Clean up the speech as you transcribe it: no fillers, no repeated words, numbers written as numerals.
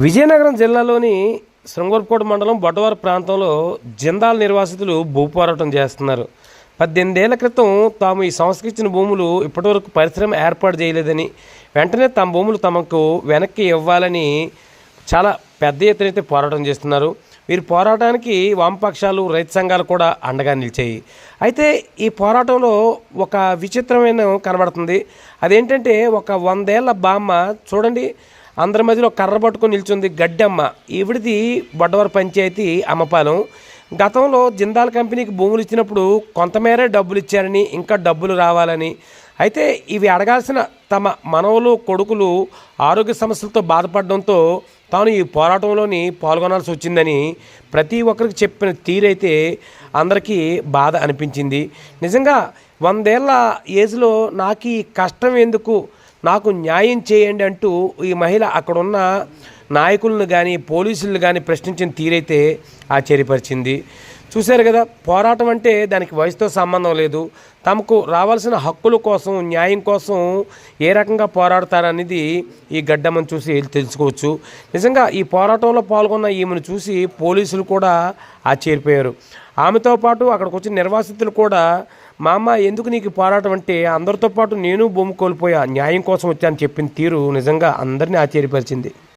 విజయనగరం జిల్లాలోని శృంగవరపుకోట మండలం బొడ్డవరం ప్రాంతంలో జిందాల్ నిర్వాసితులు భూ పోరాటం చేస్తున్నారు. 18 ఏళ్ల క్రితం తాము ఈ సంస్థకి ఇచ్చిన భూములు ఇప్పటివరకు పరిశ్రమ ఏర్పాటు చేయలేదని, వెంటనే తమ భూములు తమకు వెనక్కి ఇవ్వాలని చాలా పెద్ద ఎత్తున అయితే పోరాటం చేస్తున్నారు. వీరి పోరాటానికి వామపక్షాలు, రైతు సంఘాలు కూడా అండగా నిలిచాయి. అయితే ఈ పోరాటంలో ఒక విచిత్రమైన కనబడుతుంది. అదేంటంటే ఒక 100 ఏళ్ల బామ్మ చూడండి, అందరి మధ్యలో కర్ర పట్టుకొని నిల్చుంది. గడ్డమ్మ, ఈవిడిది బొడ్డవరం పంచాయతీ అమ్మపాలెం. గతంలో జిందాల్ కంపెనీకి భూములు ఇచ్చినప్పుడు కొంతమేరే డబ్బులు ఇచ్చారని, ఇంకా డబ్బులు రావాలని, అయితే ఇవి అడగాల్సిన తమ మనవలు, కొడుకులు ఆరోగ్య సమస్యలతో బాధపడడంతో తాను ఈ పోరాటంలోని పాల్గొనాల్సి వచ్చిందని ప్రతి ఒక్కరికి చెప్పిన తీరైతే అందరికీ బాధ అనిపించింది. నిజంగా 100 ఏళ్ల ఏజ్లో నాకు ఈ కష్టం ఎందుకు, నాకు న్యాయం చేయండి అంటూ ఈ మహిళ అక్కడున్న నాయకులను కానీ, పోలీసులను కానీ ప్రశ్నించిన తీరైతే ఆశ్చర్యపరిచింది. చూశారు కదా, పోరాటం అంటే దానికి వయసుతో సంబంధం లేదు. తమకు రావాల్సిన హక్కుల కోసం, న్యాయం కోసం ఏ రకంగా పోరాడతారనేది ఈ గడ్డమ్మను చూసి తెలుసుకోవచ్చు. నిజంగా ఈ పోరాటంలో పాల్గొన్న ఈమెను చూసి పోలీసులు కూడా ఆశ్చర్యపోయారు. ఆమెతో పాటు అక్కడికి వచ్చిన నిర్వాసితులు కూడా, మా అమ్మ ఎందుకు నీకు పోరాటం అంటే, అందరితో పాటు నేను భూమి కోల్పోయా, న్యాయం కోసం వచ్చాను చెప్పిన తీరు నిజంగా అందరినీ ఆశ్చర్యపరిచింది.